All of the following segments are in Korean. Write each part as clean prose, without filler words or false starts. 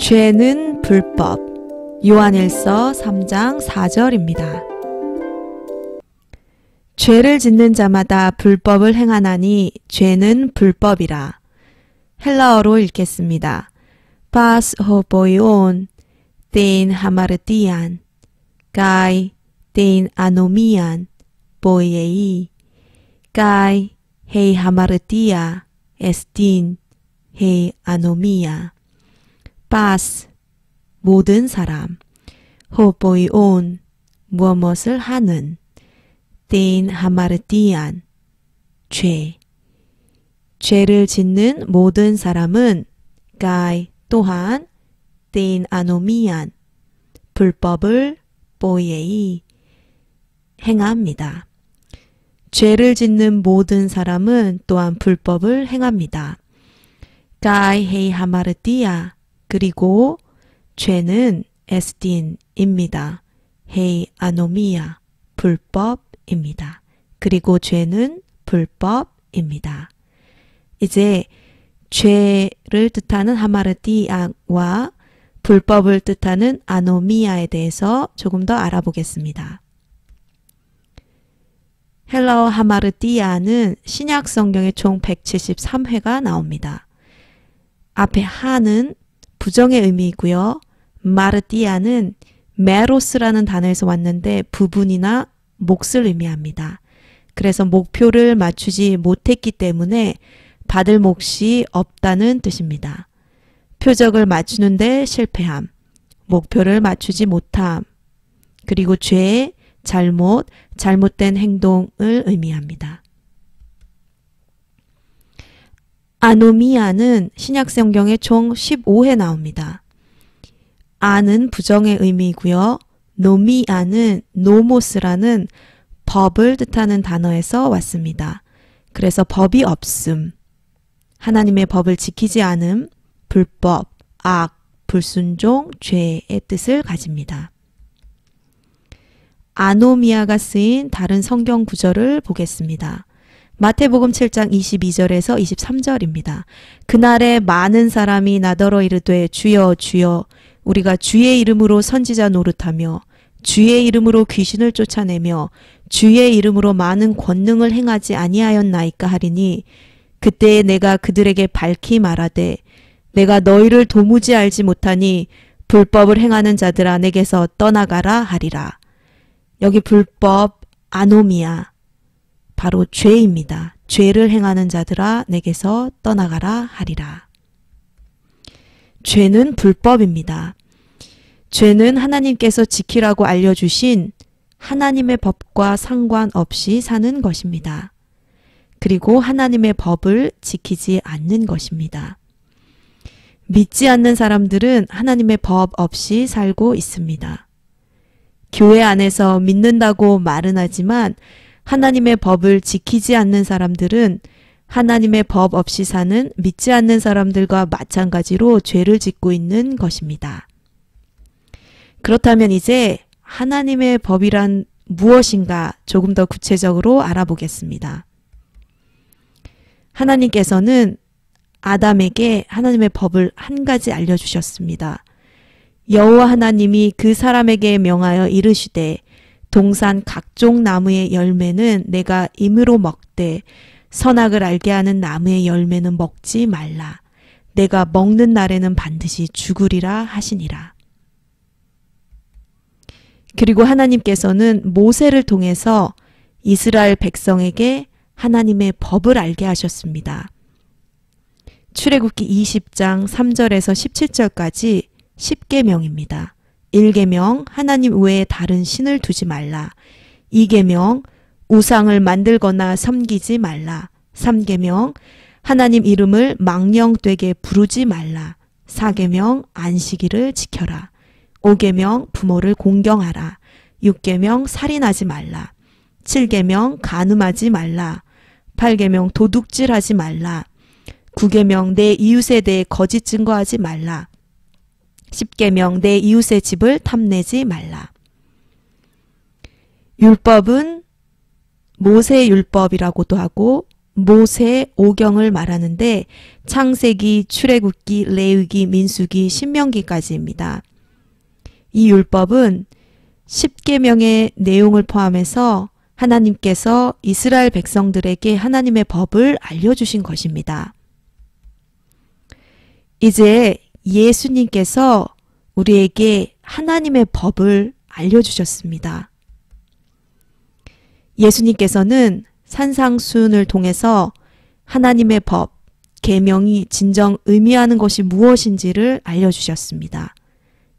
죄는 불법. 요한일서 3장 4절입니다. 죄를 짓는 자마다 불법을 행하나니 죄는 불법이라. 헬라어로 읽겠습니다. Pas hopoion, ten hamartian, kai ten anomian, boiei, kai hei hamartia, estin hei anomia. Pas, 모든 사람. 호보이온, 무엇을 하는. ten hamartian, 죄를 짓는 모든 사람은 kai, 또한 ten anomian, 불법을 보이에이, 행합니다. 죄를 짓는 모든 사람은 또한 불법을 행합니다. kai hei hamartia, 그리고 죄는 에스틴입니다. 헤이 아노미아, 불법입니다. 그리고 죄는 불법입니다. 이제 죄를 뜻하는 하마르티아와 불법을 뜻하는 아노미아에 대해서 조금 더 알아보겠습니다. 헬라어 하마르티아는 신약 성경에 총 173회가 나옵니다. 앞에 하는 부정의 의미이고요. 마르티아는 메로스라는 단어에서 왔는데 부분이나 몫을 의미합니다. 그래서 목표를 맞추지 못했기 때문에 받을 몫이 없다는 뜻입니다. 표적을 맞추는데 실패함, 목표를 맞추지 못함, 그리고 죄, 잘못된 행동을 의미합니다. 아노미아는 신약 성경에 총 15회 나옵니다. 아는 부정의 의미이고요. 노미아는 노모스라는 법을 뜻하는 단어에서 왔습니다. 그래서 법이 없음, 하나님의 법을 지키지 않음, 불법, 악, 불순종, 죄의 뜻을 가집니다. 아노미아가 쓰인 다른 성경 구절을 보겠습니다. 마태복음 7장 22절에서 23절입니다. 그날에 많은 사람이 나더러 이르되 주여 주여 우리가 주의 이름으로 선지자 노릇하며 주의 이름으로 귀신을 쫓아내며 주의 이름으로 많은 권능을 행하지 아니하였나이까 하리니 그때에 내가 그들에게 밝히 말하되 내가 너희를 도무지 알지 못하니 불법을 행하는 자들아 내게서 떠나가라 하리라. 여기 불법 아노미아 바로 죄입니다. 죄를 행하는 자들아 내게서 떠나가라 하리라. 죄는 불법입니다. 죄는 하나님께서 지키라고 알려주신 하나님의 법과 상관없이 사는 것입니다. 그리고 하나님의 법을 지키지 않는 것입니다. 믿지 않는 사람들은 하나님의 법 없이 살고 있습니다. 교회 안에서 믿는다고 말은 하지만 하나님의 법을 지키지 않는 사람들은 하나님의 법 없이 사는 믿지 않는 사람들과 마찬가지로 죄를 짓고 있는 것입니다. 그렇다면 이제 하나님의 법이란 무엇인가 조금 더 구체적으로 알아보겠습니다. 하나님께서는 아담에게 하나님의 법을 한 가지 알려주셨습니다. 여호와 하나님이 그 사람에게 명하여 이르시되 동산 각종 나무의 열매는 내가 임으로 먹되 선악을 알게 하는 나무의 열매는 먹지 말라. 내가 먹는 날에는 반드시 죽으리라 하시니라. 그리고 하나님께서는 모세를 통해서 이스라엘 백성에게 하나님의 법을 알게 하셨습니다. 출애굽기 20장 3절에서 17절까지 10계명입니다. 1계명 하나님 외에 다른 신을 두지 말라. 2계명 우상을 만들거나 섬기지 말라. 3계명 하나님 이름을 망령되게 부르지 말라. 4계명 안식일을 지켜라. 5계명 부모를 공경하라. 6계명 살인하지 말라. 7계명 간음하지 말라. 8계명 도둑질하지 말라. 9계명 내 이웃에 대해 거짓 증거하지 말라. 10계명 내 이웃의 집을 탐내지 말라. 율법은 모세의 율법이라고도 하고 모세 오경을 말하는데 창세기, 출애굽기, 레위기, 민수기, 신명기까지입니다. 이 율법은 10계명의 내용을 포함해서 하나님께서 이스라엘 백성들에게 하나님의 법을 알려주신 것입니다. 이제 예수님께서 우리에게 하나님의 법을 알려주셨습니다. 예수님께서는 산상수훈을 통해서 하나님의 법, 계명이 진정 의미하는 것이 무엇인지를 알려주셨습니다.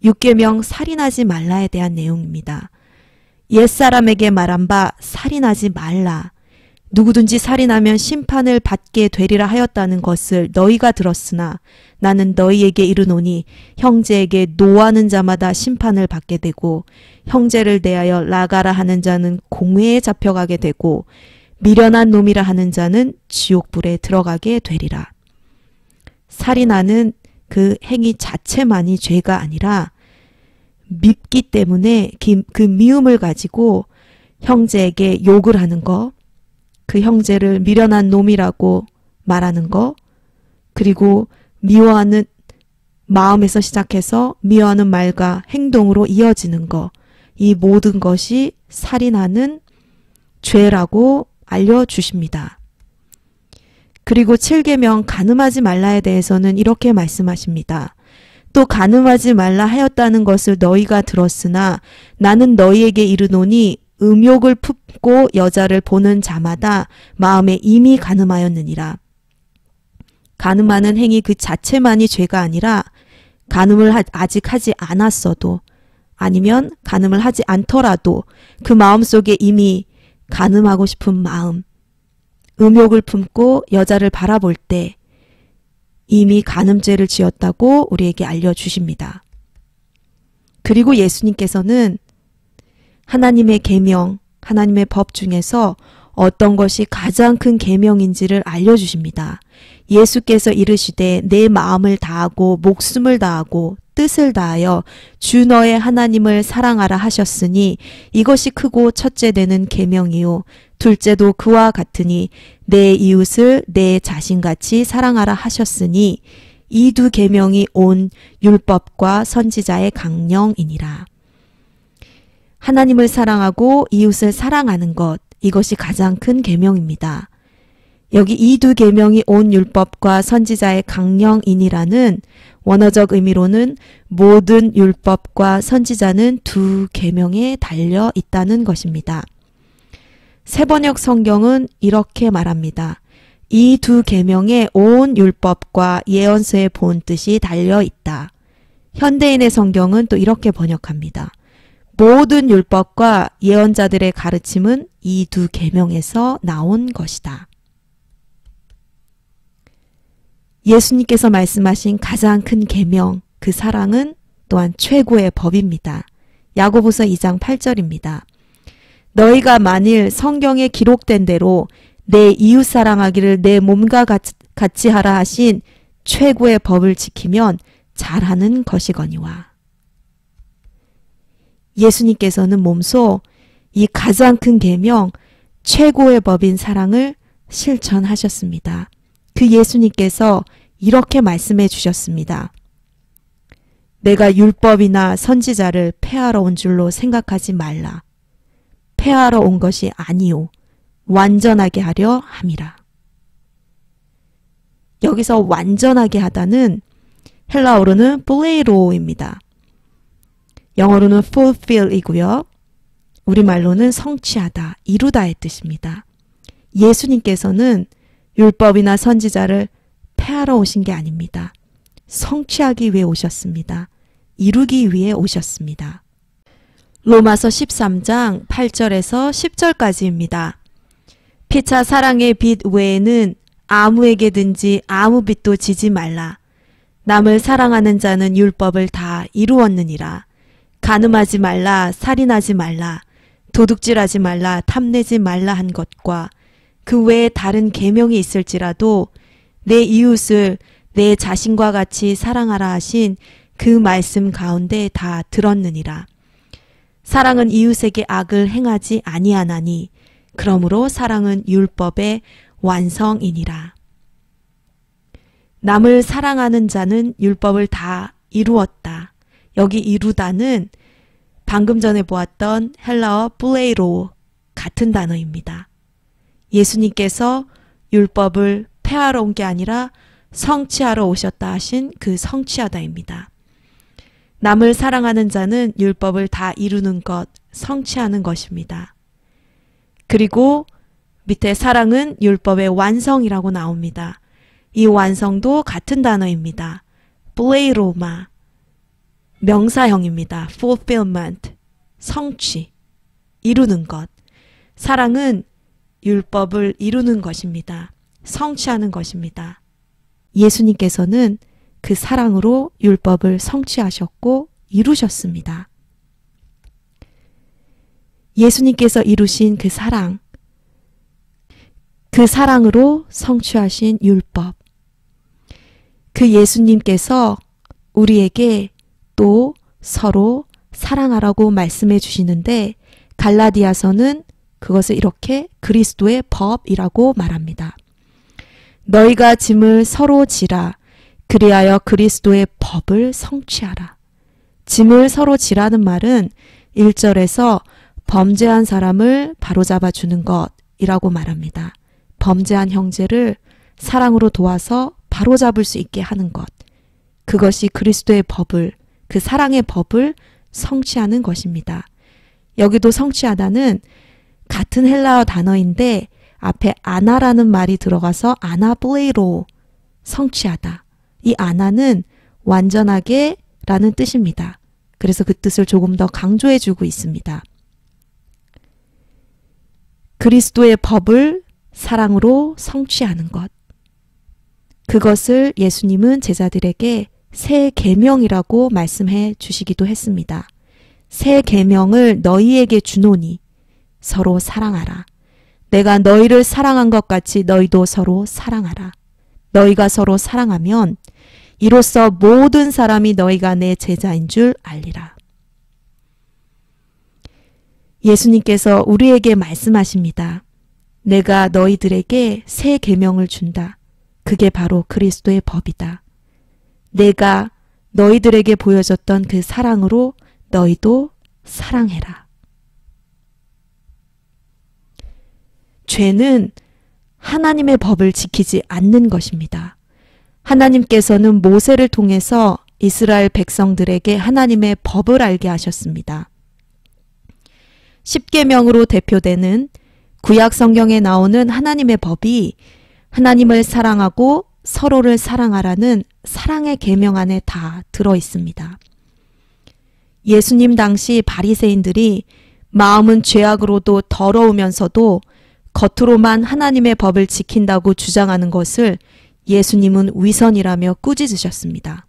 6계명 살인하지 말라에 대한 내용입니다. 옛사람에게 말한 바 살인하지 말라. 누구든지 살인하면 심판을 받게 되리라 하였다는 것을 너희가 들었으나 나는 너희에게 이르노니 형제에게 노하는 자마다 심판을 받게 되고 형제를 대하여 나가라 하는 자는 공회에 잡혀가게 되고 미련한 놈이라 하는 자는 지옥불에 들어가게 되리라. 살인하는 그 행위 자체만이 죄가 아니라 밉기 때문에 그 미움을 가지고 형제에게 욕을 하는 거, 그 형제를 미련한 놈이라고 말하는 거, 그리고 미워하는 마음에서 시작해서 미워하는 말과 행동으로 이어지는 거, 이 모든 것이 살인하는 죄라고 알려주십니다. 그리고 7계명 간음하지 말라에 대해서는 이렇게 말씀하십니다. 또 간음하지 말라 하였다는 것을 너희가 들었으나 나는 너희에게 이르노니 음욕을 품고 여자를 보는 자마다 마음에 이미 간음하였느니라. 간음하는 행위 그 자체만이 죄가 아니라 간음을 아직 하지 않았어도 아니면 간음을 하지 않더라도 그 마음속에 이미 간음하고 싶은 마음, 음욕을 품고 여자를 바라볼 때 이미 간음죄를 지었다고 우리에게 알려주십니다. 그리고 예수님께서는 하나님의 계명, 하나님의 법 중에서 어떤 것이 가장 큰 계명인지를 알려주십니다. 예수께서 이르시되 내 마음을 다하고 목숨을 다하고 뜻을 다하여 주 너의 하나님을 사랑하라 하셨으니 이것이 크고 첫째 되는 계명이요 둘째도 그와 같으니 내 이웃을 내 자신같이 사랑하라 하셨으니 이 두 계명이 온 율법과 선지자의 강령이니라. 하나님을 사랑하고 이웃을 사랑하는 것, 이것이 가장 큰 계명입니다. 여기 이 두 계명이 온 율법과 선지자의 강령이니라는 원어적 의미로는 모든 율법과 선지자는 두 계명에 달려 있다는 것입니다. 새번역 성경은 이렇게 말합니다. 이 두 계명에 온 율법과 예언서의 본 뜻이 달려 있다. 현대인의 성경은 또 이렇게 번역합니다. 모든 율법과 예언자들의 가르침은 이 두 계명에서 나온 것이다. 예수님께서 말씀하신 가장 큰 계명, 그 사랑은 또한 최고의 법입니다. 야고보서 2장 8절입니다. 너희가 만일 성경에 기록된 대로 내 이웃 사랑하기를 내 몸과 같이 하라 하신 최고의 법을 지키면 잘하는 것이거니와. 예수님께서는 몸소 이 가장 큰 계명, 최고의 법인 사랑을 실천하셨습니다. 그 예수님께서 이렇게 말씀해 주셨습니다. 내가 율법이나 선지자를 폐하러 온 줄로 생각하지 말라. 폐하러 온 것이 아니요 완전하게 하려 함이라. 여기서 완전하게 하다는 헬라어로는 플레이로입니다. 영어로는 fulfill이고요. 우리말로는 성취하다, 이루다의 뜻입니다. 예수님께서는 율법이나 선지자를 폐하러 오신 게 아닙니다. 성취하기 위해 오셨습니다. 이루기 위해 오셨습니다. 로마서 13장 8절에서 10절까지입니다. 피차 사랑의 빚 외에는 아무에게든지 아무 빚도 지지 말라. 남을 사랑하는 자는 율법을 다 이루었느니라. 간음하지 말라, 살인하지 말라, 도둑질하지 말라, 탐내지 말라 한 것과 그 외에 다른 계명이 있을지라도 내 이웃을 내 자신과 같이 사랑하라 하신 그 말씀 가운데 다 들었느니라. 사랑은 이웃에게 악을 행하지 아니하나니 그러므로 사랑은 율법의 완성이니라. 남을 사랑하는 자는 율법을 다 이루었다. 여기 이루다는 방금 전에 보았던 헬라어 플레이로 같은 단어입니다. 예수님께서 율법을 폐하러 온 게 아니라 성취하러 오셨다 하신 그 성취하다입니다. 남을 사랑하는 자는 율법을 다 이루는 것, 성취하는 것입니다. 그리고 밑에 사랑은 율법의 완성이라고 나옵니다. 이 완성도 같은 단어입니다. 플레이로마, 명사형입니다. fulfillment, 성취, 이루는 것. 사랑은 율법을 이루는 것입니다. 성취하는 것입니다. 예수님께서는 그 사랑으로 율법을 성취하셨고 이루셨습니다. 예수님께서 이루신 그 사랑, 그 사랑으로 성취하신 율법, 그 예수님께서 우리에게 또 서로 사랑하라고 말씀해 주시는데 갈라디아서는 그것을 이렇게 그리스도의 법이라고 말합니다. 너희가 짐을 서로 지라 그리하여 그리스도의 법을 성취하라. 짐을 서로 지라는 말은 1절에서 범죄한 사람을 바로잡아 주는 것이라고 말합니다. 범죄한 형제를 사랑으로 도와서 바로잡을 수 있게 하는 것. 그것이 그리스도의 법을, 그 사랑의 법을 성취하는 것입니다. 여기도 성취하다는 같은 헬라어 단어인데 앞에 아나라는 말이 들어가서 아나블레이로 성취하다. 이 아나는 완전하게 라는 뜻입니다. 그래서 그 뜻을 조금 더 강조해 주고 있습니다. 그리스도의 법을 사랑으로 성취하는 것. 그것을 예수님은 제자들에게 새 계명이라고 말씀해 주시기도 했습니다. 새 계명을 너희에게 주노니 서로 사랑하라. 내가 너희를 사랑한 것 같이 너희도 서로 사랑하라. 너희가 서로 사랑하면 이로써 모든 사람이 너희가 내 제자인 줄 알리라. 예수님께서 우리에게 말씀하십니다. 내가 너희들에게 새 계명을 준다. 그게 바로 그리스도의 법이다. 내가 너희들에게 보여줬던 그 사랑으로 너희도 사랑해라. 죄는 하나님의 법을 지키지 않는 것입니다. 하나님께서는 모세를 통해서 이스라엘 백성들에게 하나님의 법을 알게 하셨습니다. 십계명으로 대표되는 구약 성경에 나오는 하나님의 법이 하나님을 사랑하고 서로를 사랑하라는 사랑의 계명 안에 다 들어 있습니다. 예수님 당시 바리새인들이 마음은 죄악으로도 더러우면서도 겉으로만 하나님의 법을 지킨다고 주장하는 것을 예수님은 위선이라며 꾸짖으셨습니다.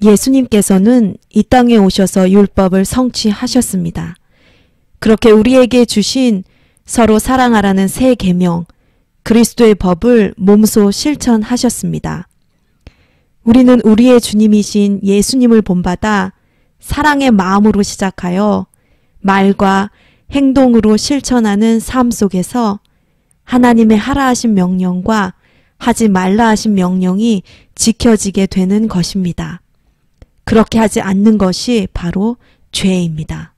예수님께서는 이 땅에 오셔서 율법을 성취하셨습니다. 그렇게 우리에게 주신 서로 사랑하라는 새 계명, 그리스도의 법을 몸소 실천하셨습니다. 우리는 우리의 주님이신 예수님을 본받아 사랑의 마음으로 시작하여 말과 행동으로 실천하는 삶 속에서 하나님의 하라 하신 명령과 하지 말라 하신 명령이 지켜지게 되는 것입니다. 그렇게 하지 않는 것이 바로 죄입니다.